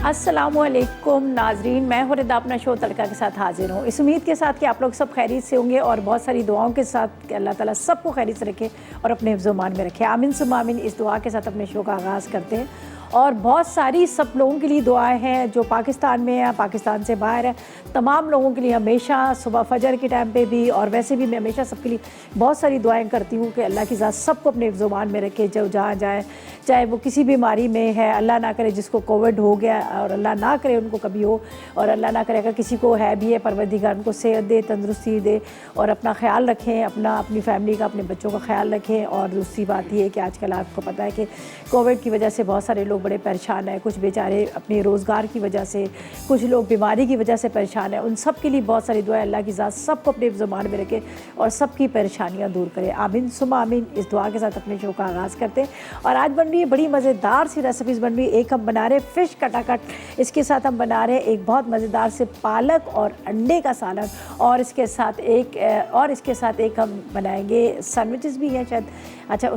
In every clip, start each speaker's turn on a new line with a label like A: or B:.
A: अस्सलामुअलैकुम नाजरीन, मैं हुरदा अपना शो तड़का के साथ हाजिर हूँ। इस उम्मीद के साथ कि आप लोग सब खैरियत से होंगे और बहुत सारी दुआओं के साथ कि अल्लाह ताला सबको खैरियत से रखे और अपने हिफ्ज़-ओ-मान में रखे। आमीन सुम्मा आमीन। इस दुआ के साथ अपने शो का आगाज़ करते हैं और बहुत सारी सब लोगों के लिए दुआएं हैं जो पाकिस्तान में हैं, पाकिस्तान से बाहर हैं, तमाम लोगों के लिए हमेशा सुबह फजर के टाइम पे भी और वैसे भी मैं हमेशा सबके लिए बहुत सारी दुआएं करती हूँ कि अल्लाह की ज़ात सबको अपने हिफ्ज़-ओ-मान में रखे जो जहाँ जाए, चाहे वो किसी बीमारी में है, अल्लाह ना करे जिसको कोविड हो गया और अल्लाह ना करे उनको कभी हो, और अल्लाह ना करे अगर किसी को है भी है, परवरदिगार उनको सेहत दे, तंदुरुस्ती दे और अपना ख्याल रखें, अपनी फैमिली का, अपने बच्चों का ख्याल रखें। और दूसरी बात ये है कि आजकल आपको पता है कि कोविड की वजह से बहुत सारे लोग बड़े परेशान हैं, कुछ बेचारे अपने रोज़गार की वजह से, कुछ लोग बीमारी की वजह से परेशान हैं। उन सब के लिए बहुत सारी दुआ, अल्लाह की ज़ात सबको अपने ज़ुबान में रखे और सबकी परेशानियाँ दूर करे। आमीन सुम्मा आमीन। इस दुआ के साथ अपने शो का आगाज़ करते हैं और आज बन रही है बड़ी मज़ेदार सी रेसिपीज़ बन रही है। एक हम बना रहे हैं फ़िश कटाकट, इसके साथ हम बना रहे हैं एक बहुत मज़ेदार से पालक और अंडे का सालन, और इसके साथ एक हम बनाएंगे सैंडविचेस भी हैं शायद। अच्छा,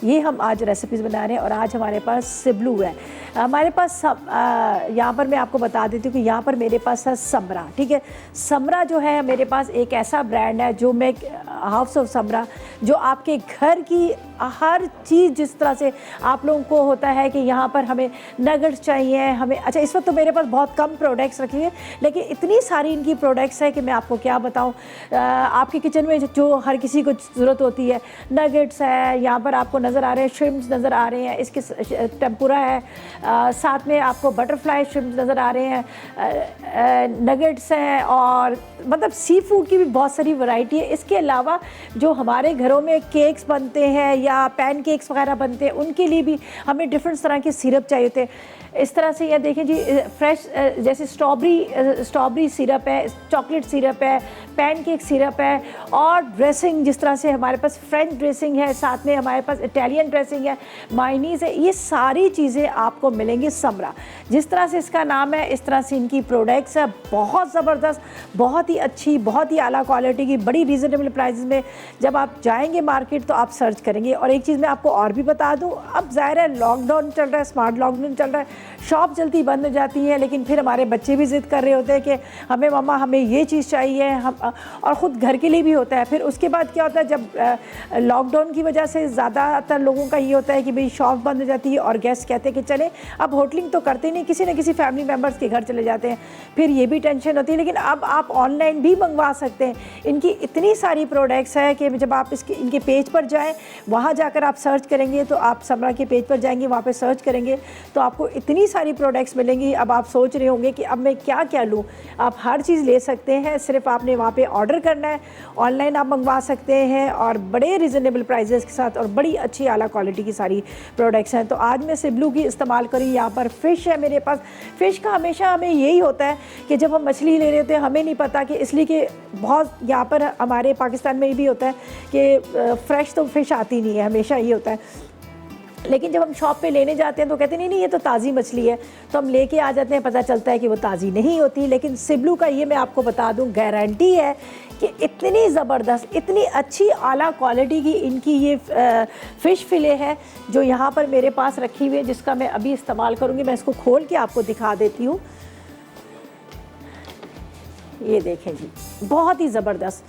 A: ये हम आज रेसिपीज़ बना रहे हैं और आज हमारे पास सिबलू है। हमारे पास यहाँ पर मैं आपको बता देती हूँ कि यहाँ पर मेरे पास है समरा। ठीक है, समरा जो है मेरे पास एक ऐसा ब्रांड है जो मैं हाउस ऑफ समरा, जो आपके घर की हर चीज़, जिस तरह से आप लोगों को होता है कि यहाँ पर हमें नगेट्स चाहिए, हमें, अच्छा इस वक्त तो मेरे पास बहुत कम प्रोडक्ट्स रखी हैं लेकिन इतनी सारी इनकी प्रोडक्ट्स है कि मैं आपको क्या बताऊँ। आपके किचन में जो हर किसी को ज़रूरत होती है, नगेट्स है, यहाँ पर आपको नज़र आ रहे हैं, श्रिम्प्स नज़र आ रहे हैं, इसके टेम्पुरा है, साथ में आपको बटरफ्लाई श्रिम्प्स नज़र आ रहे हैं, नगेट्स हैं, और मतलब सी फूड की भी बहुत सारी वैरायटी है। इसके अलावा जो हमारे घरों में केक्स बनते हैं या पैन केक्स वगैरह बनते हैं, उनके लिए भी हमें डिफरेंट तरह के सिरप चाहिए होते हैं। इस तरह से यह देखें जी, फ्रेश जैसे स्ट्रॉबेरी सिरप है, चॉकलेट सिरप है, पैनकेक सिरप है, और ड्रेसिंग जिस तरह से हमारे पास फ्रेंच ड्रेसिंग है, साथ में हमारे पास इटालियन ड्रेसिंग है, मायनीज़ है, ये सारी चीज़ें आपको मिलेंगी समरा। जिस तरह से इसका नाम है इस तरह से इनकी प्रोडक्ट्स है, बहुत ज़बरदस्त, बहुत ही अच्छी, बहुत ही आला क्वालिटी की, बड़ी रीज़नेबल प्राइस में। जब आप जाएंगे मार्केट तो आप सर्च करेंगे। और एक चीज़ मैं आपको और भी बता दूँ, अब ज़ाहिर है लॉकडाउन चल रहा है, स्मार्ट लॉकडाउन चल रहा है, शॉप जल्दी बंद हो जाती है, लेकिन फिर हमारे बच्चे भी ज़िद कर रहे होते हैं कि हमें मम्मा हमें ये चीज़ चाहिए, हम, और ख़ुद घर के लिए भी होता है। फिर उसके बाद क्या होता है, जब लॉकडाउन की वजह से ज़्यादातर लोगों का ये होता है कि भाई शॉप बंद हो जाती है और गेस्ट कहते हैं कि चलें, अब होटलिंग तो करते नहीं, किसी न किसी फैमिली मेम्बर्स के घर चले जाते हैं, फिर ये भी टेंशन होती है। लेकिन अब आप ऑनलाइन भी मंगवा सकते हैं। इनकी इतनी सारी प्रोडक्ट्स है कि जब आप इनके पेज पर जाएँ, वहाँ जाकर आप सर्च करेंगे, तो आप समरा के पेज पर जाएंगे, वहाँ पर सर्च करेंगे तो आपको इतनी सारी प्रोडक्ट्स मिलेंगी। अब आप सोच रहे होंगे कि अब मैं क्या क्या लूँ, आप हर चीज़ ले सकते हैं, सिर्फ आपने वहाँ पे ऑर्डर करना है, ऑनलाइन आप मंगवा सकते हैं और बड़े रिजनेबल प्राइजेस के साथ, और बड़ी अच्छी आला क्वालिटी की सारी प्रोडक्ट्स हैं। तो आज मैं सिबलू की इस्तेमाल करी। यहाँ पर फ़िश है मेरे पास। फ़िश का हमेशा हमें यही होता है कि जब हम मछली ले रहे होते हैं हमें नहीं पता कि, इसलिए कि बहुत यहाँ पर हमारे पाकिस्तान में ये भी होता है कि फ़्रेश तो फ़िश आती नहीं है, हमेशा ये होता है। लेकिन जब हम शॉप पे लेने जाते हैं तो कहते नहीं ये तो ताज़ी मछली है, तो हम लेके आ जाते हैं, पता चलता है कि वो ताज़ी नहीं होती। लेकिन सिबलू का ये मैं आपको बता दूं, गारंटी है कि इतनी ज़बरदस्त, इतनी अच्छी आला क्वालिटी की इनकी ये फ़िश फ़िले है जो यहाँ पर मेरे पास रखी हुई है, जिसका मैं अभी इस्तेमाल करूँगी। मैं इसको खोल के आपको दिखा देती हूँ। ये देखें जी, बहुत ही ज़बरदस्त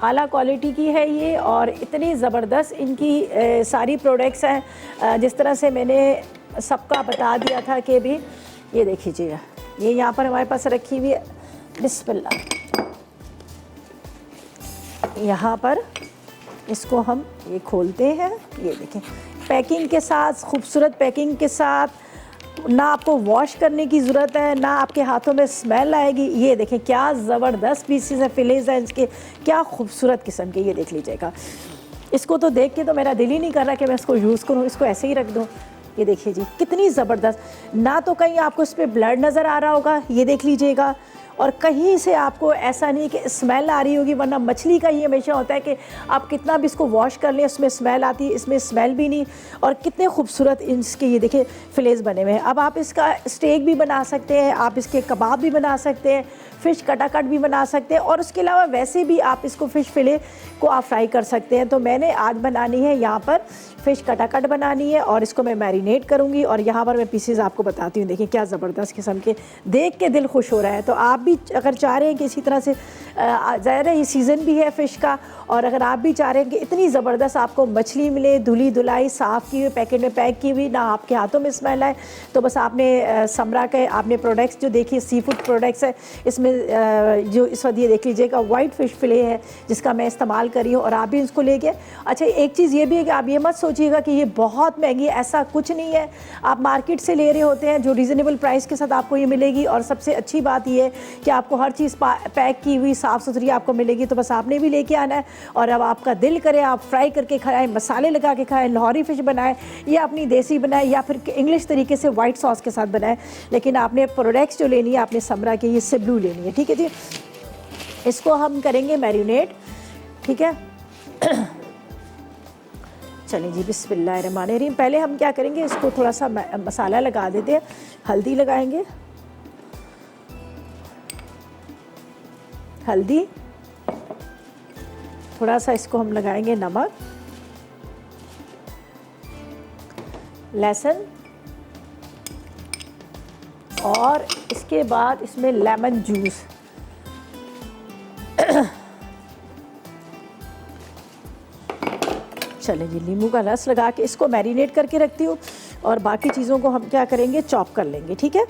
A: आला क्वालिटी की है ये, और इतनी ज़बरदस्त इनकी सारी प्रोडक्ट्स हैं। जिस तरह से मैंने सबका बता दिया था कि भी ये देख लीजिएगा, ये यहाँ पर हमारे पास रखी हुई है। बिस्मिल्लाह, यहाँ पर इसको हम ये खोलते हैं। ये देखें, पैकिंग के साथ, खूबसूरत पैकिंग के साथ, ना आपको वॉश करने की ज़रूरत है, ना आपके हाथों में स्मेल आएगी। ये देखें क्या ज़बरदस्त पीसेस हैं, फिलेज हैं इसके, क्या खूबसूरत किस्म के। ये देख लीजिएगा, इसको तो देख के तो मेरा दिल ही नहीं कर रहा कि मैं इसको यूज़ करूँ, इसको ऐसे ही रख दूँ। ये देखिए जी, कितनी ज़बरदस्त, ना तो कहीं आपको इस पर ब्लड नज़र आ रहा होगा, ये देख लीजिएगा, और कहीं से आपको ऐसा नहीं कि स्मेल आ रही होगी, वरना मछली का ये हमेशा होता है कि आप कितना भी इसको वॉश कर लें उसमें स्मेल आती है, इसमें स्मेल भी नहीं। और कितने खूबसूरत इसके ये देखिए फिलेज बने हुए हैं। अब आप इसका स्टेक भी बना सकते हैं, आप इसके कबाब भी बना सकते हैं, फ़िश कटाकट भी बना सकते हैं, और उसके अलावा वैसे भी आप इसको फ़िश फिले को आप फ्राई कर सकते हैं। तो मैंने आज बनानी है यहाँ पर फ़िश कटाकट बनानी है, और इसको मैं मैरिनेट करूँगी। और यहाँ पर मैं पीसेस आपको बताती हूँ, देखिए क्या ज़बरदस्त किस्म के, देख के दिल खुश हो रहा है। तो आप भी अगर चाह रहे हैं कि इसी तरह से ज़ाहिर है ये सीज़न भी है फ़िश का, और अगर आप भी चाह रहे हैं कि इतनी ज़बरदस्त आपको मछली मिले, धुली धुलाई साफ़ की हुई, पैकेट में पैक की हुई, ना आपके हाथों में स्मेल आए, तो बस आपने समरा के आपने प्रोडक्ट्स जो देखिए सी फूड प्रोडक्ट्स है, इसमें जो इस वक्त ये देख लीजिएगा वाइट फ़िश फिले है जिसका मैं इस्तेमाल कर रही हूँ, और आप भी इसको लेके। अच्छा, एक चीज़ ये भी है कि आप ये मत सोचिएगा कि ये बहुत महंगी है, ऐसा कुछ नहीं है। आप मार्केट से ले रहे होते हैं जो रीज़नेबल प्राइस के साथ आपको ये मिलेगी, और सबसे अच्छी बात ये है कि आपको हर चीज़ पैक की हुई साफ़ सुथरी आपको मिलेगी। तो बस आपने भी लेके आना है, और अब आपका दिल करे आप फ्राई करके खाएँ, मसाले लगा के खाएँ, लाहौरी फ़िश बनाएं, या अपनी देसी बनाएं, या फिर इंग्लिश तरीके से वाइट सॉस के साथ बनाएं। लेकिन आपने प्रोडक्ट्स जो लेनी है आपने समरा की ये सिब्लू लेनी है, ठीक है जी। इसको हम करेंगे मैरिनेट, ठीक है। चलिए जी, बिस्मिल्लाहिर्रहमानिर्रहीम। पहले हम क्या करेंगे, इसको थोड़ा सा मसाला लगा देते हैं। हल्दी लगाएंगे, हल्दी, थोड़ा सा इसको हम लगाएंगे नमक, लहसुन, और इसके बाद इसमें लेमन जूस। चले जी, नींबू का रस लगा के इसको मैरिनेट करके रखती हूँ, और बाकी चीज़ों को हम क्या करेंगे, चॉप कर लेंगे, ठीक है।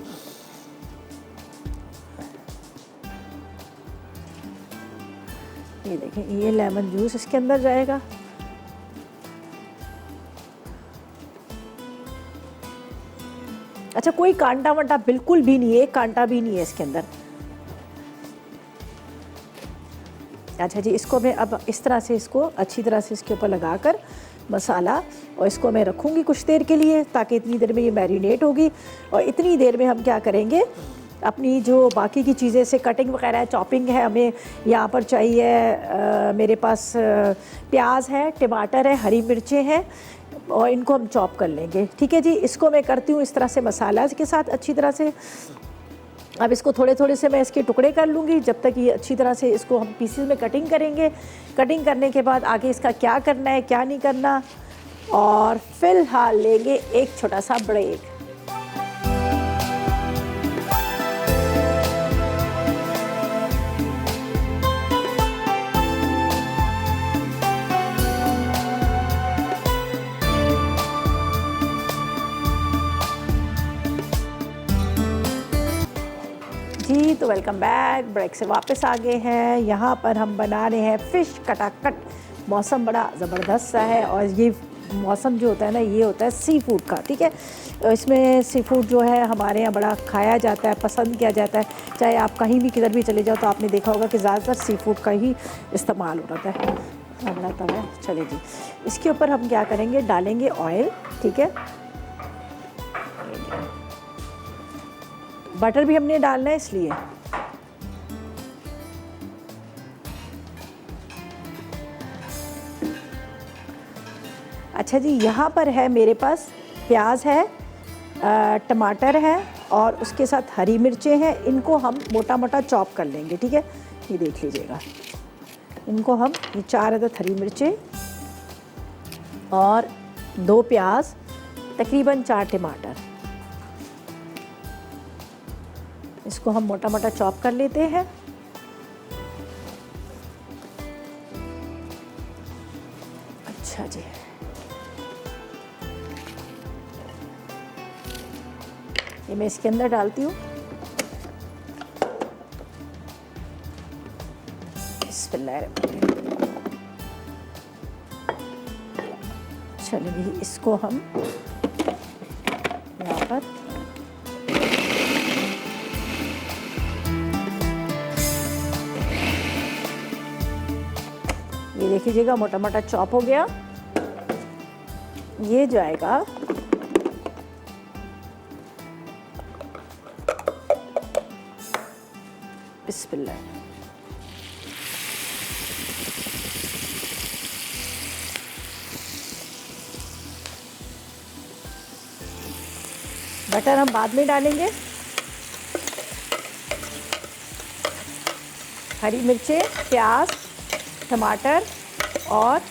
A: ये देखें, ये लेमन जूस इसके अंदर जाएगा। अच्छा, कोई कांटा वांटा बिल्कुल भी नहीं है, एक कांटा भी नहीं है इसके अंदर। अच्छा जी, इसको मैं अब इस तरह से इसको अच्छी तरह से इसके ऊपर लगाकर मसाला, और इसको मैं रखूँगी कुछ देर के लिए, ताकि इतनी देर में ये मैरिनेट होगी। और इतनी देर में हम क्या करेंगे, अपनी जो बाकी की चीज़ें से कटिंग वगैरह है, चॉपिंग है, हमें यहाँ पर चाहिए मेरे पास प्याज है, टमाटर है, हरी मिर्चें हैं, और इनको हम चॉप कर लेंगे, ठीक है जी। इसको मैं करती हूँ इस तरह से मसाला के साथ अच्छी तरह से। अब इसको थोड़े थोड़े से मैं इसके टुकड़े कर लूँगी, जब तक ये अच्छी तरह से इसको हम पीसेस में कटिंग करेंगे। कटिंग करने के बाद आगे इसका क्या करना है क्या नहीं करना, और फ़िलहाल लेंगे एक छोटा सा ब्रेक। जी, तो वेलकम बैक, ब्रेक से वापस आ गए हैं। यहाँ पर हम बना रहे हैं फ़िश कटाकट। मौसम बड़ा ज़बरदस्त सा है, और ये मौसम जो होता है ना, ये होता है सी फूड का, ठीक है। इसमें सी फूड जो है हमारे यहाँ बड़ा खाया जाता है, पसंद किया जाता है। चाहे आप कहीं भी किधर भी चले जाओ तो आपने देखा होगा कि ज़्यादातर सी फूड का ही इस्तेमाल होता है। बड़ा तवा है, चले जी। इसके ऊपर हम क्या करेंगे, डालेंगे ऑयल, ठीक है। बटर भी हमने डालना है इसलिए। अच्छा जी, यहाँ पर है मेरे पास प्याज है, टमाटर है, और उसके साथ हरी मिर्चें हैं। इनको हम मोटा मोटा चॉप कर लेंगे, ठीक है। ये देख लीजिएगा, इनको हम, ये 4 अदद हरी मिर्चें और 2 प्याज, तकरीबन 4 टमाटर, इसको हम मोटा मोटा चॉप कर लेते हैं। अच्छा जी, ये मैं इसके अंदर डालती हूँ। बिस्मिल्लाहिर्रहमानिर्रहीम। चलिए, इसको हम यहाँ पर ये देख लीजिएगा, मोटा मोटा चॉप हो गया। ये जाएगा बिस्मिल्लाह। बटर हम बाद में डालेंगे। हरी मिर्चें, प्याज, टमाटर और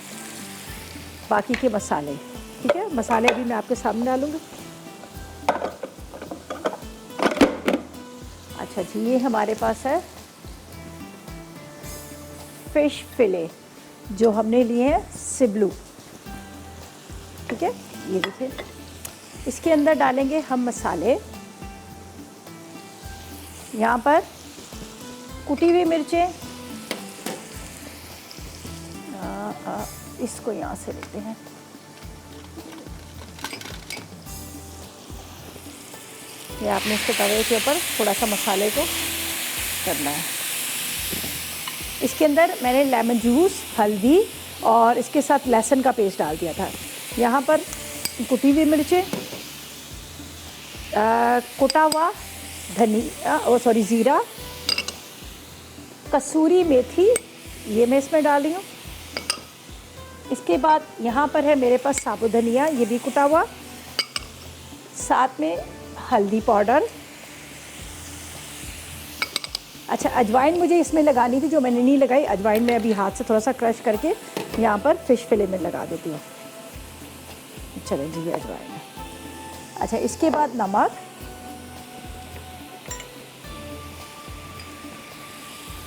A: बाकी के मसाले। ठीक है, मसाले भी मैं आपके सामने डालूँगी। अच्छा जी, ये हमारे पास है फिश फिले जो हमने लिए हैं सिबलू। ठीक है, ये देखिए, इसके अंदर डालेंगे हम मसाले। यहाँ पर कुटी हुई मिर्चें, इसको यहाँ से लेते हैं। ये आपने इसके तवे के ऊपर थोड़ा सा मसाले को करना है। इसके अंदर मैंने लेमन जूस, हल्दी और इसके साथ लहसुन का पेस्ट डाल दिया था। यहाँ पर कुटी हुई मिर्चें, कुटा हुआ धनिया, ज़ीरा, कसूरी मेथी, ये मैं इसमें डाल रही हूँ। इसके बाद यहाँ पर है मेरे पास साबुत धनिया, ये भी कुटा हुआ, साथ में हल्दी पाउडर। अच्छा, अजवाइन मुझे इसमें लगानी थी जो मैंने नहीं लगाई। अजवाइन मैं अभी हाथ से थोड़ा सा क्रश करके यहाँ पर फिश फिले में लगा देती हूँ। चलो जी, ये अजवाइन है। अच्छा, इसके बाद नमक,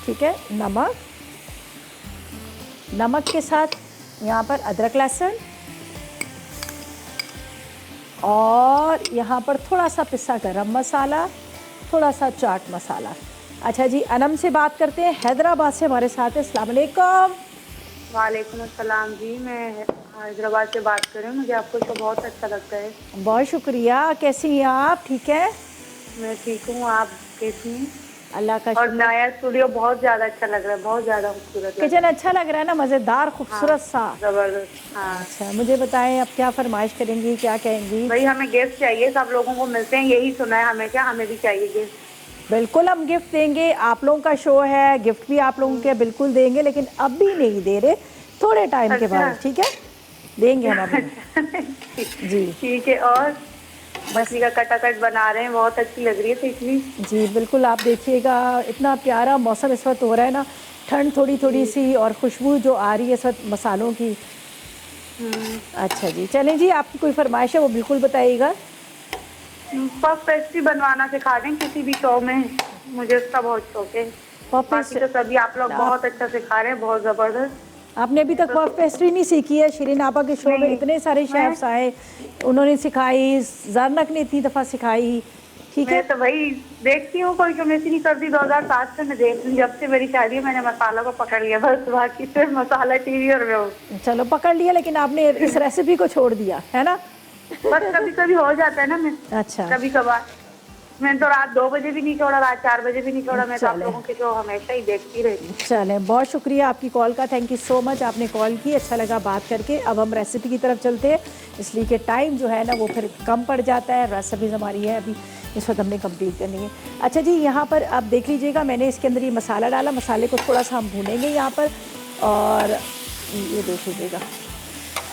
A: ठीक है, नमक के साथ यहाँ पर अदरक लहसुन और यहाँ पर थोड़ा सा पिसा गरम मसाला, थोड़ा सा चाट मसाला। अच्छा जी, अनम से बात करते हैं, हैदराबाद से हमारे साथ है। अस्सलाम वालेकुम।
B: वालेकुम अस्सलाम जी, मैं हैदराबाद से बात कर रही हूँ। मुझे आपको शो बहुत अच्छा लगता है।
A: बहुत शुक्रिया। कैसी हैं आप? ठीक है,
B: मैं ठीक हूँ, आप कैसी हैं?
A: अल्लाह का
B: और
A: शुक्र।
B: नया स्टूडियो बहुत ज़्यादा अच्छा लग रहा है, बहुत ज़्यादा खूबसूरत।
A: किचन अच्छा लग रहा है ना, मज़ेदार खूबसूरत सा।
B: ज़बरदस्त। हाँ,
A: अच्छा, मुझे बताएं अब क्या फरमाइश करेंगी, क्या कहेंगी?
B: भाई हमें गेस्ट चाहिए, सब लोगों को मिलते हैं, यही सुना है हमें, क्या हमें भी चाहिए गेस्ट।
A: बिल्कुल हम गिफ्ट देंगे। आप लोगों का शो है, गिफ्ट भी आप लोगों के बिल्कुल देंगे, लेकिन अभी नहीं दे रहे, थोड़े टाइम के बाद। ठीक है, देंगे हम अभी। जी
B: ठीक है। और मछली का कटाकट बना रहे हैं, बहुत अच्छी लग रही है पिछली।
A: जी बिल्कुल, आप देखिएगा, इतना प्यारा मौसम इस वक्त हो रहा है ना, ठंड थोड़ी थोड़ी सी और खुशबू जो आ रही है इस वक्त मसालों की। अच्छा जी, चलें जी, आपकी कोई फरमाइश है वो बिल्कुल बताइएगा।
B: पफ पेस्ट्री बनवाना सिखा दें किसी भी शो में, मुझे उसका बहुत शौक है। बाकी तो सभी आप लोग बहुत अच्छा सिखा रहे हैं, बहुत ज़बरदस्त।
A: आपने अभी तक पफ पेस्ट्री नहीं सीखी है? शिरीन आपा के शो में इतने सारे शेफ्स आए, उन्होंने सिखाई, ज़रनक ने इतनी दफ़ा सिखाई। ठीक है,
B: मैं तो भाई देखती हूँ, कोई कमेटी नहीं करती। 2007 से मैं देख रही हूँ, जब से मेरी शादी है मैंने मसाला को पकड़ लिया, बस बाकी सिर्फ मसाला टीवी और में हूँ।
A: चलो पकड़ लिया, लेकिन आपने इस रेसिपी को छोड़ दिया है ना?
B: बस कभी कभी हो जाता है ना। मैं
A: अच्छा,
B: कभी कभार, मैंने तो रात 2 बजे भी नहीं छोड़ा, रात 4 बजे भी नहीं छोड़ा। मैं तो आप
A: चले।
B: लोगों के शो हमेशा ही देखती रहती हूँ।
A: चलें, बहुत शुक्रिया आपकी कॉल का। थैंक यू सो मच, आपने कॉल की, अच्छा लगा बात करके। अब हम रेसिपी की तरफ चलते हैं, इसलिए कि टाइम जो है ना वो फिर कम पड़ जाता है। रेसिपीज हमारी है अभी इस वक्त हमने कंप्लीट करनी है। अच्छा जी, यहाँ पर आप देख लीजिएगा, मैंने इसके अंदर ये मसाला डाला। मसाले को थोड़ा सा हम भूनेंगे यहाँ पर, और ये देख लीजिएगा,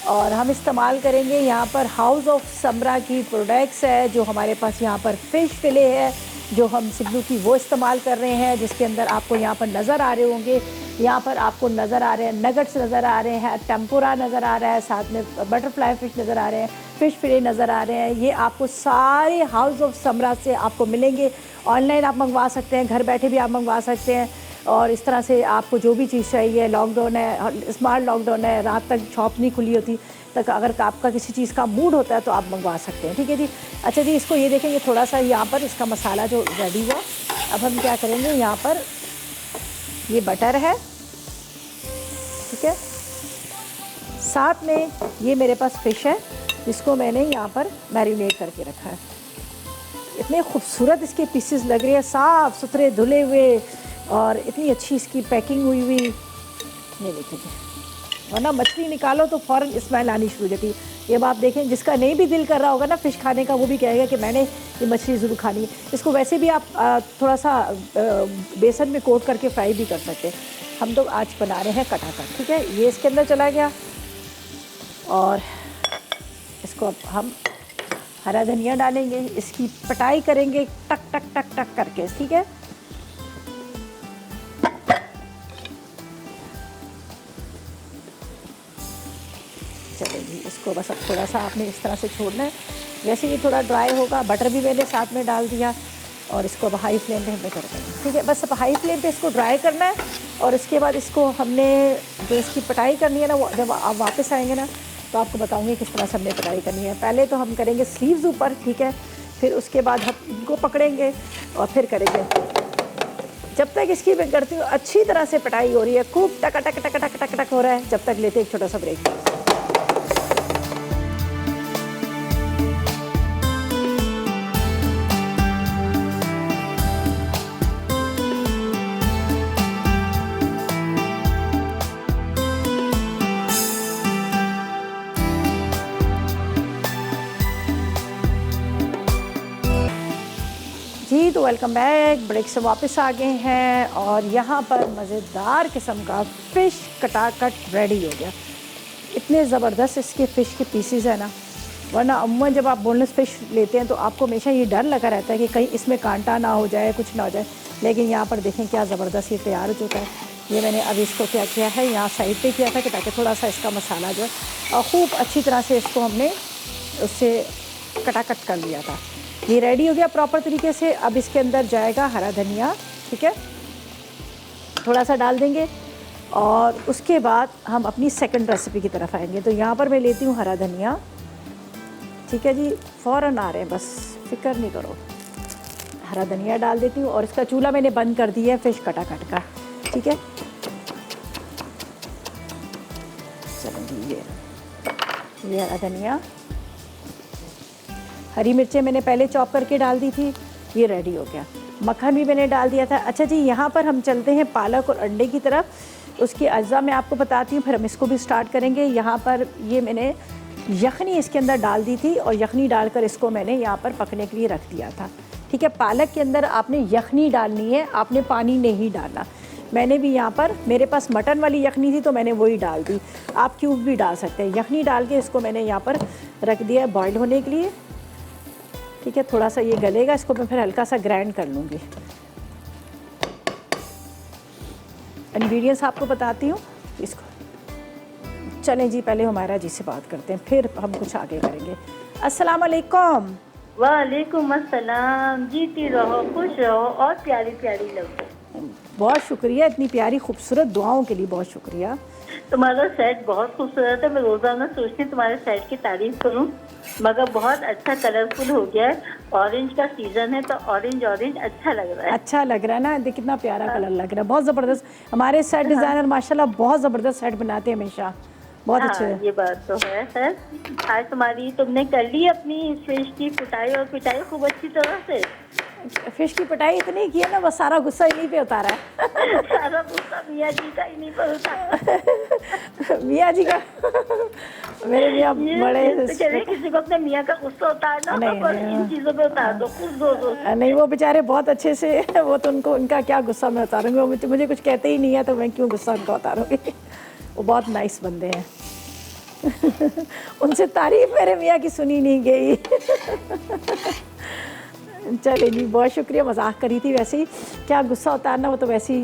A: और हम इस्तेमाल करेंगे यहाँ पर हाउस ऑफ समरा की प्रोडक्ट्स है, जो हमारे पास यहाँ पर फ़िश फिले है जो हम सिबलू की, वो इस्तेमाल कर रहे हैं, जिसके अंदर आपको यहाँ पर नज़र आ रहे होंगे, यहाँ पर आपको नज़र आ रहे हैं नगट्स नज़र आ रहे हैं, टेम्पुरा नज़र आ रहा है, साथ में बटरफ्लाई फ़िश नज़र आ रहे हैं, फ़िश फिले नज़र आ रहे हैं। ये आपको सारे हाउस ऑफ समरा से आपको मिलेंगे। ऑनलाइन आप मंगवा सकते हैं, घर बैठे भी आप मंगवा सकते हैं, और इस तरह से आपको जो भी चीज़ चाहिए। लॉकडाउन है, स्मार्ट लॉकडाउन है, रात तक शॉप नहीं खुली होती, तक अगर आपका किसी चीज़ का मूड होता है तो आप मंगवा सकते हैं। ठीक है जी। अच्छा जी, इसको ये देखेंगे थोड़ा सा यहाँ पर इसका मसाला जो रेडी हुआ। अब हम क्या करेंगे, यहाँ पर ये बटर है, ठीक है, साथ में ये मेरे पास फ़िश है जिसको मैंने यहाँ पर मैरिनेट करके रखा है। इतने खूबसूरत इसके पीसेस लग रहे हैं, साफ़ सुथरे धुले हुए, और इतनी अच्छी इसकी पैकिंग हुई। ये देखिए, वरना मछली निकालो तो फ़ौरन स्मेल आनी शुरू हो जाती है। ये अब आप देखें, जिसका नहीं भी दिल कर रहा होगा ना फ़िश खाने का, वो भी कहेगा कि मैंने ये मछली ज़रूर खानी है। इसको वैसे भी आप थोड़ा सा बेसन में कोट करके फ्राई भी कर सकते हैं। हम तो आज बना रहे हैं कटाकट, ठीक है। ये इसके अंदर चला गया और इसको अब हम हरा धनिया डालेंगे, इसकी पटाई करेंगे टक टक टक टक करके, ठीक है। चलिए जी, इसको बस अब थोड़ा सा आपने इस तरह से छोड़ना है। वैसे ये थोड़ा ड्राई होगा, बटर भी मैंने साथ में डाल दिया और इसको अब हाई फ्लेम पे हमें कर देंगे, ठीक है। बस अब हाई फ्लेम पे इसको ड्राई करना है और इसके बाद इसको हमने जो इसकी पटाई करनी है ना, वो जब आप वापस आएंगे ना तो आपको बताऊंगी किस तरह से हमने पटाई करनी है। पहले तो हम करेंगे स्लीव्स ऊपर, ठीक है, फिर उसके बाद हम इनको पकड़ेंगे और फिर करेंगे। जब तक इसकी मैं करती हूँ अच्छी तरह से पटाई हो रही है, खूब टक टक टक टक टक टक हो रहा है, जब तक लेते एक छोटा सा ब्रेक। जी तो वेलकम बैक, ब्रेक से वापस आ गए हैं और यहाँ पर मज़ेदार किस्म का फ़िश कटाकट रेडी हो गया। इतने ज़बरदस्त इसके फ़िश के पीसीज है ना, वरना अमूमन जब आप बोनलेस फ़िश लेते हैं तो आपको हमेशा ये डर लगा रहता है कि कहीं इसमें कांटा ना हो जाए, कुछ ना हो जाए। लेकिन यहाँ पर देखें क्या ज़बरदस्त ये तैयार हो चुका है। ये मैंने अभी इसको क्या किया है, यहाँ साइड पे किया था कि ताकि थोड़ा सा इसका मसाला जो है और खूब अच्छी तरह से इसको हमने उससे कटाकट कर लिया था। ये रेडी हो गया प्रॉपर तरीके से। अब इसके अंदर जाएगा हरा धनिया, ठीक है, थोड़ा सा डाल देंगे और उसके बाद हम अपनी सेकंड रेसिपी की तरफ आएंगे। तो यहाँ पर मैं लेती हूँ हरा धनिया, ठीक है जी, फ़ौरन आ रहे हैं, बस फिक्र नहीं करो। हरा धनिया डाल देती हूँ और इसका चूल्हा मैंने बंद कर दिया है फ़िश कटाकट का, ठीक है। चलो जी, ये हरा धनिया, हरी मिर्चें मैंने पहले चॉप करके डाल दी थी, ये रेडी हो गया। मक्खन भी मैंने डाल दिया था। अच्छा जी, यहाँ पर हम चलते हैं पालक और अंडे की तरफ। उसकी अज्जा मैं आपको बताती हूँ, फिर हम इसको भी स्टार्ट करेंगे। यहाँ पर ये मैंने यखनी इसके अंदर डाल दी थी और यखनी डालकर इसको मैंने यहाँ पर पकने के लिए रख दिया था, ठीक है। पालक के अंदर आपने यखनी डालनी है, आपने पानी नहीं डालना। मैंने भी यहाँ पर, मेरे पास मटन वाली यखनी थी तो मैंने वही डाल दी, आप क्यूब भी डाल सकते हैं। यखनी डाल के इसको मैंने यहाँ पर रख दिया है बॉयल होने के लिए, ठीक है। थोड़ा सा ये गलेगा, इसको मैं फिर हल्का सा ग्राइंड कर लूँगी। इंग्रेडिएंट्स आपको बताती हूँ इसको। चलें जी, पहले हुमायरा जी से बात करते हैं, फिर हम कुछ आगे करेंगे। अस्सलाम वालेकुम।
C: वालेकुम अस्सलाम। जीती रहो, खुश रहो और प्यारी प्यारी लगो।
A: बहुत शुक्रिया, इतनी प्यारी खूबसूरत दुआओं के लिए बहुत शुक्रिया।
C: तुम्हारा सेट बहुत खूबसूरत है। मैं रोजाना सोचती हूँ तुम्हारे सेट की तारीफ करूँ, मगर बहुत अच्छा कलरफुल हो गया है। ऑरेंज का सीजन है तो ऑरेंज ऑरेंज अच्छा लग रहा है।
A: अच्छा लग रहा है ना, देख कितना प्यारा कलर लग रहा है, बहुत ज़बरदस्त। हमारे सेट डिज़ाइनर माशाल्लाह बहुत ज़बरदस्त सेट बनाते हैं हमेशा, बहुत अच्छे।
C: ये बात तो है सर। आज तुमने कर ली अपनी फिश की कुटाई और पिटाई खूब अच्छी तरह से।
A: फिश की पिटाई इतनी की है ना, बस सारा गुस्सा इन्हीं पे उतारा है।
C: सारा गुस्सा मियाँ जी का इन्हीं पर उतारा।
A: मियाँ जी का मेरे मियाँ बड़े
C: किसी को अपने मियाँ का गुस्सा उतारना होगा, पर इन चीजों पे उतार दो, खुश दो।
A: नहीं, वो बेचारे बहुत अच्छे से, वो तो उनको, उनका क्या गुस्सा मैं उतारूंगी, वो मुझे कुछ कहते ही नहीं है तो मैं क्यों गुस्सा उनका उतारूंगी। वो बहुत नाइस बंदे हैं। उनसे तारीफ मेरे मियाँ की सुनी नहीं गई। चले जी, बहुत शुक्रिया, मजाक करी थी। वैसे ही क्या गुस्सा उतारना, वो तो वैसे ही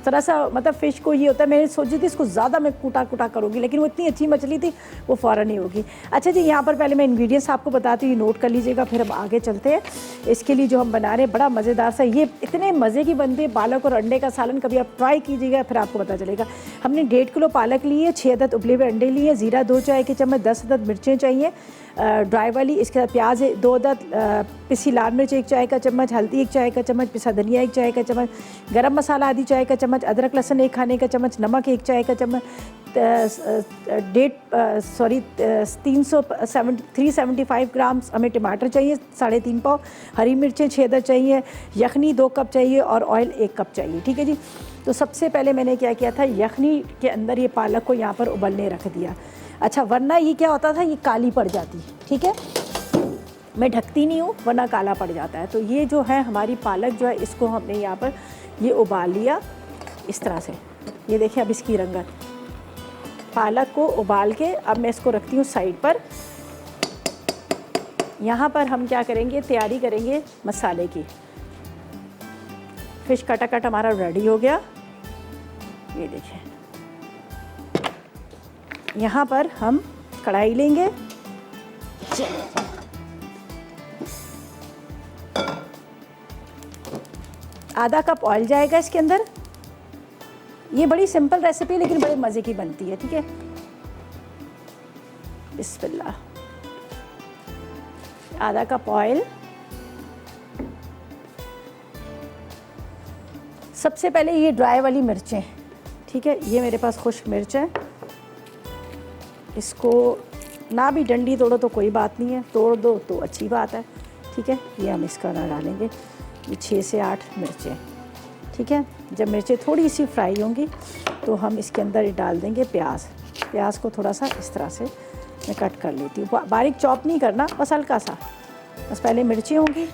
A: तरह सा, मतलब फ़िश को ये होता है, मैंने सोची थी इसको ज़्यादा मैं कूटा कूटा करूँगी, लेकिन वो इतनी अच्छी मछली थी वो फ़ौरन ही होगी। अच्छा जी, यहाँ पर पहले मैं इंग्रेडिएंट्स आपको बताती हूँ, नोट कर लीजिएगा, फिर हम आगे चलते हैं। इसके लिए जो हम बना रहे हैं बड़ा मज़ेदार सा, ये इतने मज़े की बनती है पालक और अंडे का सालन, कभी आप ट्राई कीजिएगा फिर आपको पता चलेगा। हमने 1.5 किलो पालक ली है, 6 अदद उबले हुए अंडे लिए, ज़ीरा 2 चाय के चम्मच, 10 अदद मिर्चें चाहिए ड्राई वाली, इसके साथ प्याज 2 अदद, पिसी लाल मिर्च 1 चाय का चम्मच, हल्दी 1 चाय का चम्मच, पिसा धनिया 1 चाय का चम्मच, गरम मसाला आधी चाय का चम्मच, अदरक लहसुन 1 खाने का चम्मच, नमक 1 चाय का चम्मच, 375 ग्राम हमें टमाटर चाहिए, 3.5 पाव, हरी मिर्चें 6 अदद चाहिए, यखनी 2 कप चाहिए और ऑयल 1 कप चाहिए, ठीक है जी। तो सबसे पहले मैंने क्या किया था, यखनी के अंदर ये पालक को यहाँ पर उबलने रख दिया। अच्छा, वरना ये क्या होता था, ये काली पड़ जाती, ठीक है, मैं ढकती नहीं हूँ वरना काला पड़ जाता है। तो ये जो है हमारी पालक जो है, इसको हमने यहाँ पर ये उबाल लिया इस तरह से। ये देखिए अब इसकी रंगत, पालक को उबाल के अब मैं इसको रखती हूँ साइड पर। यहाँ पर हम क्या करेंगे, तैयारी करेंगे मसाले की। फिश कटा कट हमारा रेडी हो गया, ये देखिए। यहाँ पर हम कढ़ाई लेंगे, आधा कप ऑयल जाएगा इसके अंदर। ये बड़ी सिंपल रेसिपी है लेकिन बड़े मज़े की बनती है, ठीक है। बिस्मिल्लाह, आधा कप ऑयल। सबसे पहले ये ड्राई वाली मिर्चें, ठीक है, ये मेरे पास खुश्क मिर्च है। इसको ना भी डंडी तोड़ो तो कोई बात नहीं है, तोड़ दो तो अच्छी बात है, ठीक है। ये हम इसका ना डालेंगे, ये 6 से 8 मिर्चें, ठीक है। जब मिर्चें थोड़ी सी फ्राई होंगी तो हम इसके अंदर डाल देंगे प्याज। प्याज को थोड़ा सा इस तरह से मैं कट कर लेती हूँ, बारीक चॉप नहीं करना, बस हल्का सा। बस पहले मिर्चें होंगी,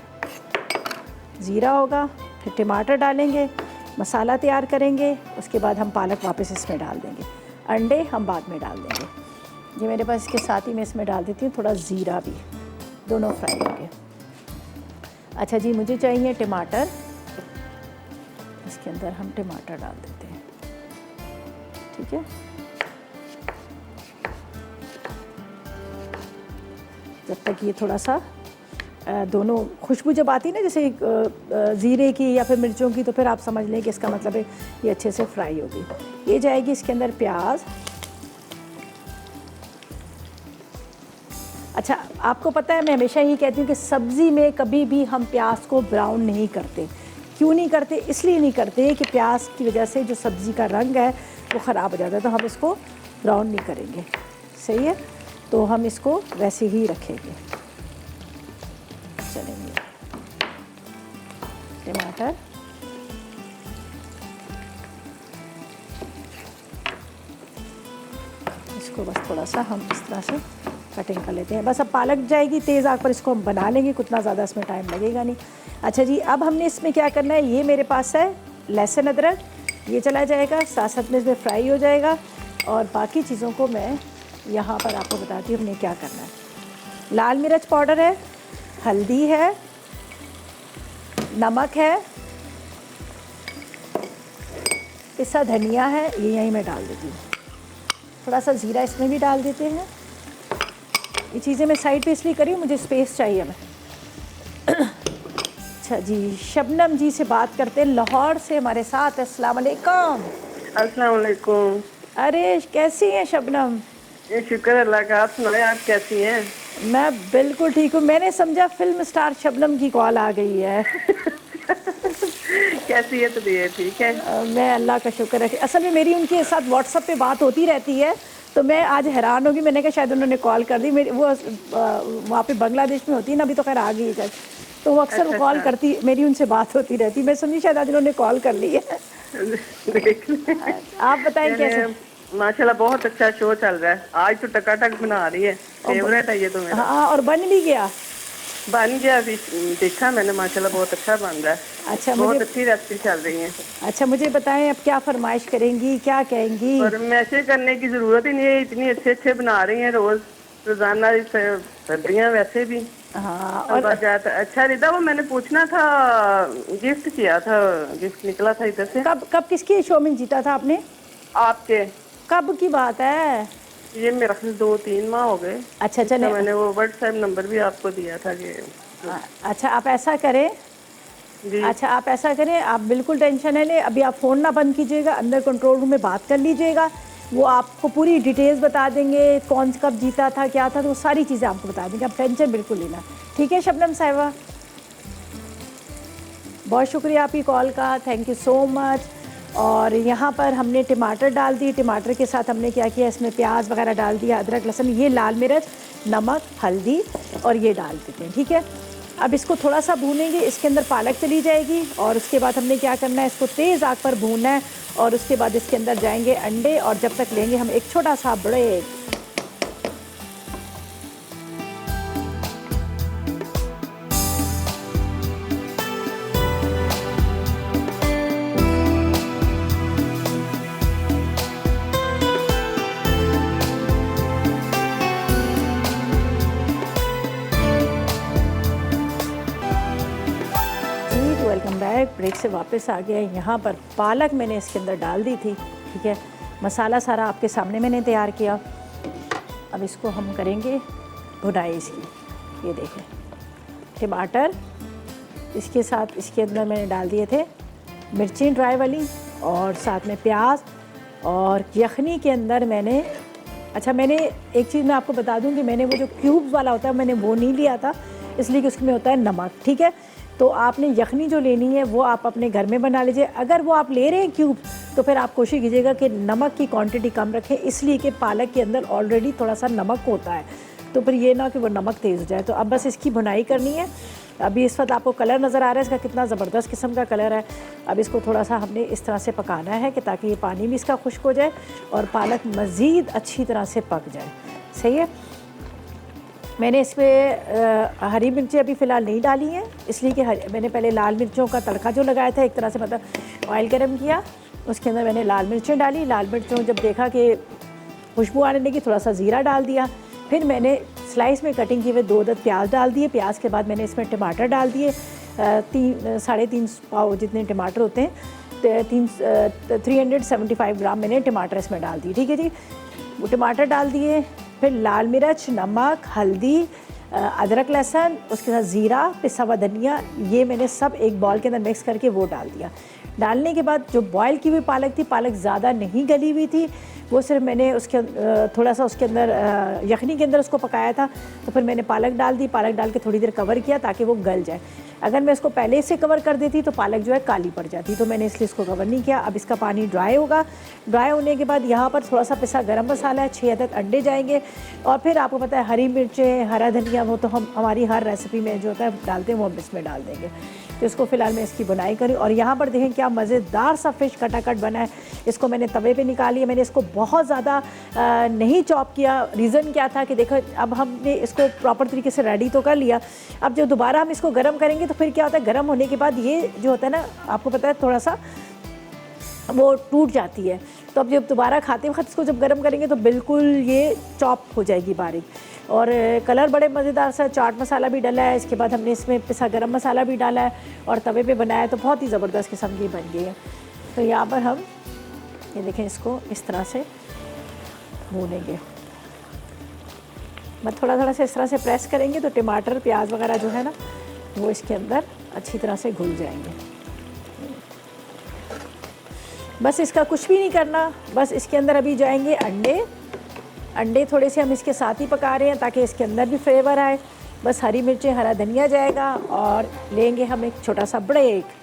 A: ज़ीरा होगा, फिर टमाटर डालेंगे, मसाला तैयार करेंगे, उसके बाद हम पालक वापस इसमें डाल देंगे। अंडे हम बाद में डाल देंगे। ये मेरे पास इसके साथ ही मैं इसमें डाल देती हूँ थोड़ा ज़ीरा भी, दोनों फ्राई होंगे। अच्छा जी, मुझे चाहिए टमाटर, इसके अंदर हम टमाटर डाल देते हैं, ठीक है। जब तक ये थोड़ा सा दोनों खुशबू जब आती है ना, जैसे ज़ीरे की या फिर मिर्चों की, तो फिर आप समझ लें कि इसका मतलब है ये अच्छे से फ्राई होगी। ये जाएगी इसके अंदर प्याज। अच्छा, आपको पता है मैं हमेशा यही कहती हूँ कि सब्ज़ी में कभी भी हम प्याज को ब्राउन नहीं करते। क्यों नहीं करते? इसलिए नहीं करते कि प्याज की वजह से जो सब्ज़ी का रंग है वो ख़राब हो जाता है, तो हम इसको ब्राउन नहीं करेंगे, सही है। तो हम इसको वैसे ही रखेंगे। चलेंगे, टमाटर, इसको बस थोड़ा सा हम इस तरह से कटिंग कर लेते हैं। बस अब पालक जाएगी तेज़ आग पर, इसको हम बना लेंगे, उतना ज़्यादा इसमें टाइम लगेगा नहीं। अच्छा जी, अब हमने इसमें क्या करना है, ये मेरे पास है लहसुन अदरक, ये चला जाएगा, साथ साथ में इसमें फ्राई हो जाएगा। और बाकी चीज़ों को मैं यहाँ पर आपको बताती हूँ हमने क्या करना है। लाल मिर्च पाउडर है, हल्दी है, नमक है, पिसा धनिया है, ये यहीं मैं डाल देती हूँ। थोड़ा सा ज़ीरा इसमें भी डाल देते हैं। ये चीज़ें मैं साइड पे इसलिए करी हूँ, मुझे स्पेस चाहिए मैं। अच्छा जी, शबनम जी से बात करते हैं, लाहौर से हमारे साथ। अस्सलाम वालेकुम।
D: अस्सलाम वालेकुम।
A: अरे कैसी हैं शबनम?
D: ये शुक्र अल्लाह का, आप सुनाए, आप कैसी हैं?
A: मैं बिल्कुल ठीक हूँ। मैंने समझा फिल्म स्टार शबनम की कॉल आ गई है।
D: कैसी है? तो ये ठीक है।
A: मैं अल्लाह का शुक्र है। असल में मेरी उनके साथ व्हाट्सएप पे बात होती रहती है, तो मैं आज हैरान होगी। मैंने कहा शायद उन्होंने कॉल कर दी। मेरी वो वहाँ पे बांग्लादेश में होती है ना, अभी तो खैर आ गई है, तो वो अक्सर वो कॉल करती, मेरी उनसे बात होती रहती। मैं समझी शायद आज उन्होंने कॉल कर ली है। आप बताएं कैसे?
D: माशाल्लाह बहुत अच्छा शो चल रहा है। आज तो टकाटक बना रही है, फेवरेट है ये तो मेरा।
A: हाँ, और बन भी गया।
D: बन गया अभी, देखा मैंने, माशाल्लाह बहुत अच्छा बन रहा है।
A: अच्छा,
D: बहुत अच्छी रेसिपी चल रही है।
A: अच्छा, मुझे बताएं अब क्या फरमाइश करेंगी, क्या कहेंगी?
D: और मैसेज करने की जरूरत ही नहीं है, इतनी अच्छे अच्छे बना रही हैं रोजाना सर्दियाँ वैसे भी।
A: हाँ,
D: और अच्छा रिदा, वो मैंने पूछना था, गिफ्ट किया था, गिफ्ट निकला था इधर से।
A: कब किसकी शो में जीता था आपने?
D: आपके।
A: कब की बात है?
D: ये मेरा 2-3 माह हो गए।
A: अच्छा, चले,
D: मैंने वो व्हाट्सएप नंबर भी आपको दिया था कि।
A: अच्छा, आप ऐसा करें, अच्छा आप ऐसा करें, आप बिल्कुल टेंशन है ले, अभी आप फ़ोन ना बंद कीजिएगा, अंदर कंट्रोल रूम में बात कर लीजिएगा। वो आपको पूरी डिटेल्स बता देंगे, कौन कब जीता था, क्या था, तो वो सारी चीज़ें आपको बता देंगे। आप टेंशन बिल्कुल लेना, ठीक है शबनम साहिबा? बहुत शुक्रिया आपकी कॉल का, थैंक यू सो मच। और यहाँ पर हमने टमाटर डाल दिए, टमाटर के साथ हमने क्या किया, इसमें प्याज वगैरह डाल दिया, अदरक लहसुन, ये लाल मिर्च, नमक, हल्दी, और ये डाल देते हैं, ठीक है। अब इसको थोड़ा सा भूनेंगे, इसके अंदर पालक चली जाएगी, और उसके बाद हमने क्या करना है, इसको तेज़ आग पर भूनना है, और उसके बाद इसके अंदर जाएंगे अंडे, और जब तक लेंगे हम एक छोटा सा ब्रेक। ब्रेक से वापस आ गए। यहाँ पर पालक मैंने इसके अंदर डाल दी थी, ठीक है। मसाला सारा आपके सामने मैंने तैयार किया। अब इसको हम करेंगे भुनाई इसकी। ये देखें टमाटर, इसके साथ इसके अंदर मैंने डाल दिए थे मिर्ची ड्राई वाली, और साथ में प्याज, और यखनी के अंदर मैंने, अच्छा मैंने एक चीज़ मैं आपको बता दूं कि मैंने वो जो क्यूब्स वाला होता है मैंने वो नहीं लिया था, इसलिए कि उसमें होता है नमक, ठीक है। तो आपने यखनी जो लेनी है वो आप अपने घर में बना लीजिए। अगर वो आप ले रहे हैं क्यूब तो फिर आप कोशिश कीजिएगा कि नमक की क्वांटिटी कम रखें, इसलिए कि पालक के अंदर ऑलरेडी थोड़ा सा नमक होता है, तो फिर ये ना कि वो नमक तेज़ हो जाए। तो अब बस इसकी भुनाई करनी है। अभी इस वक्त आपको कलर नज़र आ रहा है इसका, कितना ज़बरदस्त किस्म का कलर है। अब इसको थोड़ा सा हमने इस तरह से पकाना है कि ताकि ये पानी भी इसका खुश्क हो जाए और पालक मज़ीद अच्छी तरह से पक जाए। सही है। मैंने इस पर हरी मिर्ची अभी फ़िलहाल नहीं डाली हैं, इसलिए कि मैंने पहले लाल मिर्चों का तड़का जो लगाया था, एक तरह से मतलब ऑयल गर्म किया, उसके अंदर मैंने लाल मिर्चें डाली। लाल मिर्चों जब देखा कि खुशबू आने लगी, थोड़ा सा ज़ीरा डाल दिया। फिर मैंने स्लाइस में कटिंग किए हुए 2 अदद प्याज डाल दिए। प्याज के बाद मैंने इसमें टमाटर डाल दिए, 3.5 पाव जितने टमाटर होते हैं, 375 ग्राम मैंने टमाटर इसमें डाल दिए, ठीक है जी। वो टमाटर डाल दिए, फिर लाल मिर्च, नमक, हल्दी, अदरक लहसुन, उसके साथ ज़ीरा, पिसा हुआ धनिया, ये मैंने सब एक बॉल के अंदर मिक्स करके वो डाल दिया। डालने के बाद जो बॉयल की हुई पालक थी, पालक ज़्यादा नहीं गली हुई थी, वो सिर्फ मैंने उसके थोड़ा सा उसके अंदर यखनी के अंदर उसको पकाया था, तो फिर मैंने पालक डाल दी। पालक डाल के थोड़ी देर कवर किया ताकि वो गल जाए। अगर मैं इसको पहले से कवर कर देती तो पालक जो है काली पड़ जाती, तो मैंने इसलिए इसको कवर नहीं किया। अब इसका पानी ड्राई होगा। ड्राई होने के बाद यहाँ पर थोड़ा सा पिसा गरम मसाला है, 6 अदद अंडे जाएंगे, और फिर आपको पता है हरी मिर्चें, हरा धनिया, वो तो हम हमारी हर रेसिपी में जो होता है डालते हैं, वो हम इसमें डाल देंगे। तो इसको फ़िलहाल मैं इसकी बुनाई करी। और यहाँ पर देखें क्या मज़ेदार सा फ़िश कटाकट बना है। इसको मैंने तवे पे निकाल लिया। मैंने इसको बहुत ज़्यादा नहीं चॉप किया। रीज़न क्या था कि देखो अब हमने इसको प्रॉपर तरीके से रेडी तो कर लिया, अब जब दोबारा हम इसको गर्म करेंगे तो फिर क्या होता है, गर्म होने के बाद ये जो होता है ना, आपको पता है थोड़ा सा वो टूट जाती है। तो अब जब दोबारा खाते वक्त इसको जब गर्म करेंगे तो बिल्कुल ये चॉप हो जाएगी बारीक। और कलर बड़े मज़ेदार सा, चाट मसाला भी डाला है, इसके बाद हमने इसमें पिसा गरम मसाला भी डाला है और तवे पे बनाया, तो बहुत ही ज़बरदस्त किस्म की बन गई है। तो यहाँ पर हम ये देखें, इसको इस तरह से भूनेंगे। मैं थोड़ा थोड़ा से इस तरह से प्रेस करेंगे तो टमाटर, प्याज वगैरह जो है ना, वो इसके अंदर अच्छी तरह से घुल जाएंगे। बस इसका कुछ भी नहीं करना, बस इसके अंदर अभी जाएंगे अंडे थोड़े से हम इसके साथ ही पका रहे हैं ताकि इसके अंदर भी फ्लेवर आए। बस हरी मिर्चें, हरा धनिया जाएगा और लेंगे हम एक छोटा सा ब्रेक।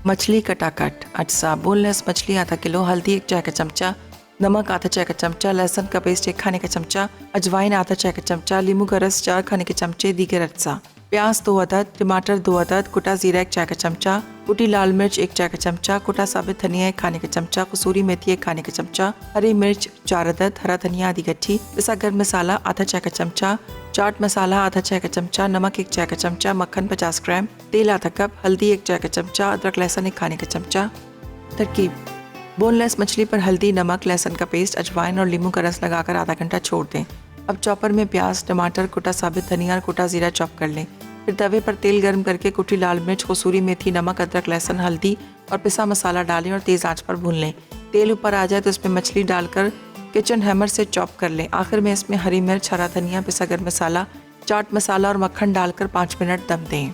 E: मछली कटाकट अज्जा। बोनलेस मछली आधा किलो, हल्दी 1 चाय का चमचा, नमक आधा चाय का चमचा, लहसुन का पेस्ट 1 खाने का चमचा, अजवाइन आधा चाय का चमचा, नींबू का रस 4 खाने के चमचे, दीगर अज्जा। प्याज 2 अदद, टमाटर 2 अदद, कुटा जीरा 1 चाय का चमचा, कुटी लाल मिर्च 1 चाय का चमचा, कुटा साबित धनिया 1 खाने का चमचा, कसूरी मेथी 1 खाने का चमचा, हरी मिर्च 4 अदद, हरा धनिया आधी गट्ठी, पिसा गर्म मसाला आधा चाय का चमचा, चाट मसाला आधा चाय का चमचा, नमक 1 चाय का चमचा, मक्खन 50 ग्राम, तेल आधा कप, हल्दी 1 चाय का चमचा, अदरक लहसुन 1 खाने का चमचा। तरकीब: बोनलेस मछली पर हल्दी, नमक, लहसुन का पेस्ट, अजवाइन और नींबू का रस लगाकर आधा घंटा छोड़ दें। अब चॉपर में प्याज, टमाटर, कुटा साबित धनिया और कुटा जीरा चॉप कर लें। फिर तवे पर तेल गर्म करके कुटी लाल मिर्च, कसूरी मेथी, नमक, अदरक लहसुन, हल्दी और पिसा मसाला डालें और तेज़ आंच पर भून लें। तेल ऊपर आ जाए तो इसमें मछली डालकर किचन हैमर से चॉप कर लें। आखिर में इसमें हरी मिर्च, हरा धनिया, पिसा गर्म मसाला, चाट मसाला और मक्खन डालकर 5 मिनट दम दें।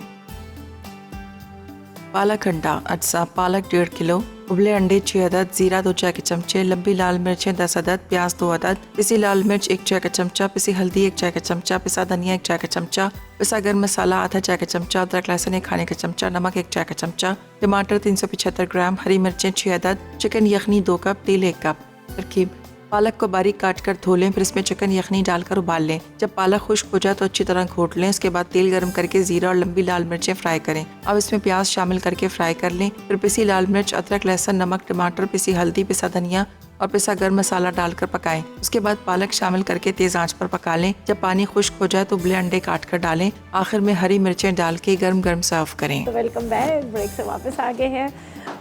E: पालक अंडा अज्जा। पालक 1.5 किलो, उबले अंडे 6 अदद, जीरा 2 चाय के चमचे, लंबी लाल मिर्चें 10 अदद, प्याज 2 अदद, पिसी लाल मिर्च 1 चाय का चमचा, पिसी हल्दी 1 चाय का चमचा, पिसा धनिया 1 चाय का चमचा, पिसा गर्म मसाला आधा चाय का चमचा, अदरक लहसुन 1 खाने का चमचा, नमक 1 चाय का चमचा, टमाटर 375 ग्राम, हरी मिर्चें 6 अदद, चिकन यखनी 2 कप, तेल 1 कप। तरकीब: पालक को बारीक काट कर धो लें, फिर इसमें चिकन यखनी डालकर उबाल लें। जब पालक खुश्क हो जाए तो अच्छी तरह घोट लें। इसके बाद तेल गर्म करके जीरा और लंबी लाल मिर्चें फ्राई करें। अब इसमें प्याज शामिल करके फ्राई कर लें। फिर पिसी लाल मिर्च, अदरक लहसुन, नमक, टमाटर, पिसी हल्दी, पिसा धनिया और पिसा गर्म मसाला डालकर पकाएं। उसके बाद पालक शामिल करके तेज आंच पर पका लें। जब पानी खुश्क हो जाए तो उबले अंडे काट कर डालें। आखिर में हरी मिर्चें डाल के गर्म गर्म सर्व करें।
A: तो वेलकम बैक, ब्रेक से वापस आ गए हैं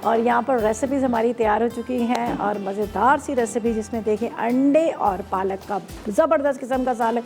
A: और यहाँ पर रेसिपीज़ हमारी तैयार हो चुकी हैं और मज़ेदार सी रेसिपी जिसमें देखें अंडे और पालक का ज़बरदस्त किस्म का सालन।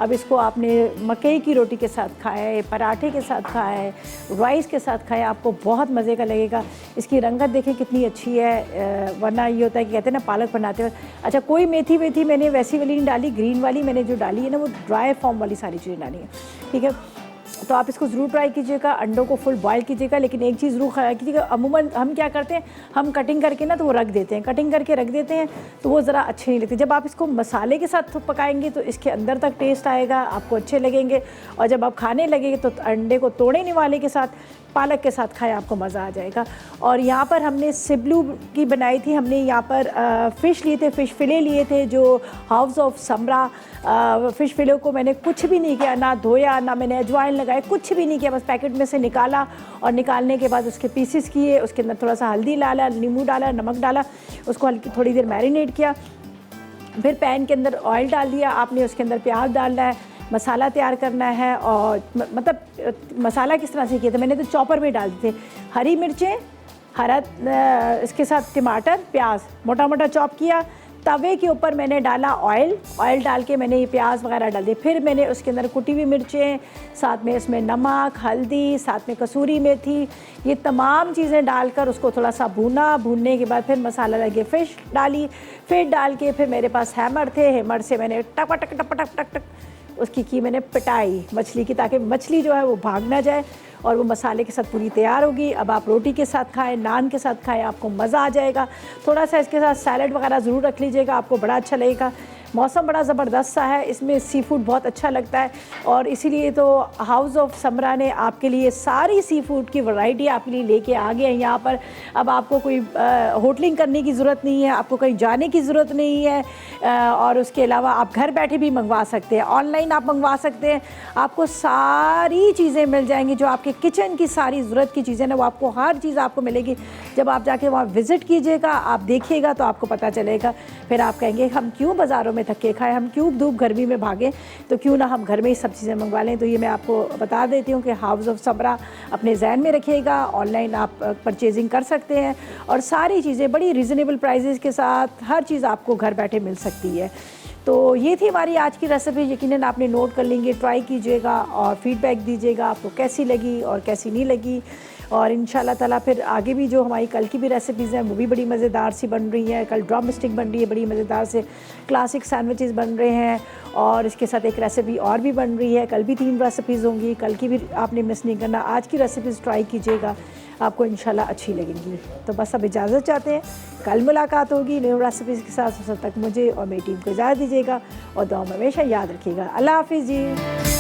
A: अब इसको आपने मकई की रोटी के साथ खाए, पराठे के साथ खाए, राइस के साथ खाए, आपको बहुत मज़े का लगेगा। इसकी रंगत देखें कितनी अच्छी है, वरना ये होता है कि कहते हैं ना पालक बनाते हुए। अच्छा, कोई मेथी वेथी मैंने वैसी वाली नहीं डाली, ग्रीन वाली मैंने जो डाली है ना वो ड्राई फॉर्म वाली सारी चीज़ें डाली है, ठीक है। तो आप इसको ज़रूर ट्राई कीजिएगा, अंडों को फुल बॉयल कीजिएगा, लेकिन एक चीज़ ज़रूर ख्याल कीजिएगा, अमूमन हम क्या करते हैं, हम कटिंग करके ना तो वो रख देते हैं, कटिंग करके रख देते हैं तो वो ज़रा अच्छे नहीं लगते। जब आप इसको मसाले के साथ पकाएंगे तो इसके अंदर तक टेस्ट आएगा, आपको अच्छे लगेंगे। और जब आप खाने लगेंगे तो अंडे को तोड़े निवाले के साथ, पालक के साथ खाएं, आपको मज़ा आ जाएगा। और यहाँ पर हमने सिबलू की बनाई थी, हमने यहाँ पर फ़िश लिए थे, फ़िश फिले लिए थे जो हाउस ऑफ समरा। फ़िश फिले को मैंने कुछ भी नहीं किया, ना धोया, ना मैंने अजवाइन लगाए, कुछ भी नहीं किया, बस पैकेट में से निकाला और निकालने के बाद उसके पीसेस किए, उसके अंदर थोड़ा सा हल्दी डाला, नींबू डाला, नमक डाला, उसको हल्की थोड़ी देर मैरिनेट किया। फिर पैन के अंदर ऑयल डाल दिया आपने, उसके अंदर प्याज डालना है, मसाला तैयार करना है। और मतलब मसाला किस तरह से किया था, मैंने तो चॉपर में डाल दिए थे, हरी मिर्चें, हरा इसके साथ टमाटर, प्याज मोटा मोटा चॉप किया। तवे के ऊपर मैंने डाला ऑयल डाल के मैंने ये प्याज वगैरह डाल दिए। फिर मैंने उसके अंदर कुटी हुई मिर्चें, साथ में इसमें नमक, हल्दी, साथ में कसूरी मेथी, ये तमाम चीज़ें डालकर उसको थोड़ा सा भूना। भूनने के बाद फिर मसाला लगे, फ़िश डाली, फिर डाल के फिर मेरे पास हैमर थे, हैमर से मैंने टक टक टक टक टक टक उसकी की मैंने पिटाई मछली की, ताकि मछली जो है वो भाग ना जाए और वो मसाले के साथ पूरी तैयार होगी। अब आप रोटी के साथ खाएं, नान के साथ खाएं, आपको मज़ा आ जाएगा। थोड़ा सा इसके साथ सैलड वगैरह ज़रूर रख लीजिएगा, आपको बड़ा अच्छा लगेगा। मौसम बड़ा ज़बरदस्त सा है, इसमें सी फूड बहुत अच्छा लगता है और इसीलिए तो हाउस ऑफ समरा ने आपके लिए सारी सी फूड की वैरायटी आपके लिए लेके आ गए हैं यहाँ पर। अब आपको कोई होटलिंग करने की ज़रूरत नहीं है, आपको कहीं जाने की ज़रूरत नहीं है और उसके अलावा आप घर बैठे भी मंगवा सकते हैं, ऑनलाइन आप मंगवा सकते हैं। आपको सारी चीज़ें मिल जाएंगी, जो आपके किचन की सारी ज़रूरत की चीज़ें ना वो आपको हर चीज़ आपको मिलेगी। जब आप जाके वहाँ विज़िट कीजिएगा, आप देखिएगा तो आपको पता चलेगा। फिर आप कहेंगे हम क्यों बाज़ारों में थके खाएं, हम क्यों धूप गर्मी में भागें, तो क्यों ना हम घर में ही सब चीज़ें मंगवा लें। तो ये मैं आपको बता देती हूँ कि हाउस ऑफ समरा अपने जहन में रखिएगा, ऑनलाइन आप परचेजिंग कर सकते हैं और सारी चीज़ें बड़ी रीज़नेबल प्राइजेज़ के साथ हर चीज़ आपको घर बैठे मिल सकती है। तो ये थी हमारी आज की रेसिपी, यकीनन आपने नोट कर लेंगे, ट्राई कीजिएगा और फीडबैक दीजिएगा आपको कैसी लगी और कैसी नहीं लगी। और इंशाल्लाह ताला फिर आगे भी जो हमारी कल की भी रेसिपीज़ हैं वो भी बड़ी मज़ेदार सी बन रही हैं। कल ड्रम स्टिक बन रही है, बड़ी मज़ेदार से क्लासिक सैंडविचेस बन रहे हैं और इसके साथ एक रेसिपी और भी बन रही है। कल भी 3 रेसिपीज़ होंगी, कल की भी आपने मिस नहीं करना। आज की रेसिपीज़ ट्राई कीजिएगा, आपको इंशाल्लाह अच्छी लगेंगी। तो बस अब इजाज़त चाहते हैं, कल मुलाकात होगी न्यू रेसिपीज़ के साथ। उस तक मुझे और मेरी टीम को इजाज़त दीजिएगा और दुआ में हमेशा याद रखिएगा। अल्लाह हाफिज़ जी।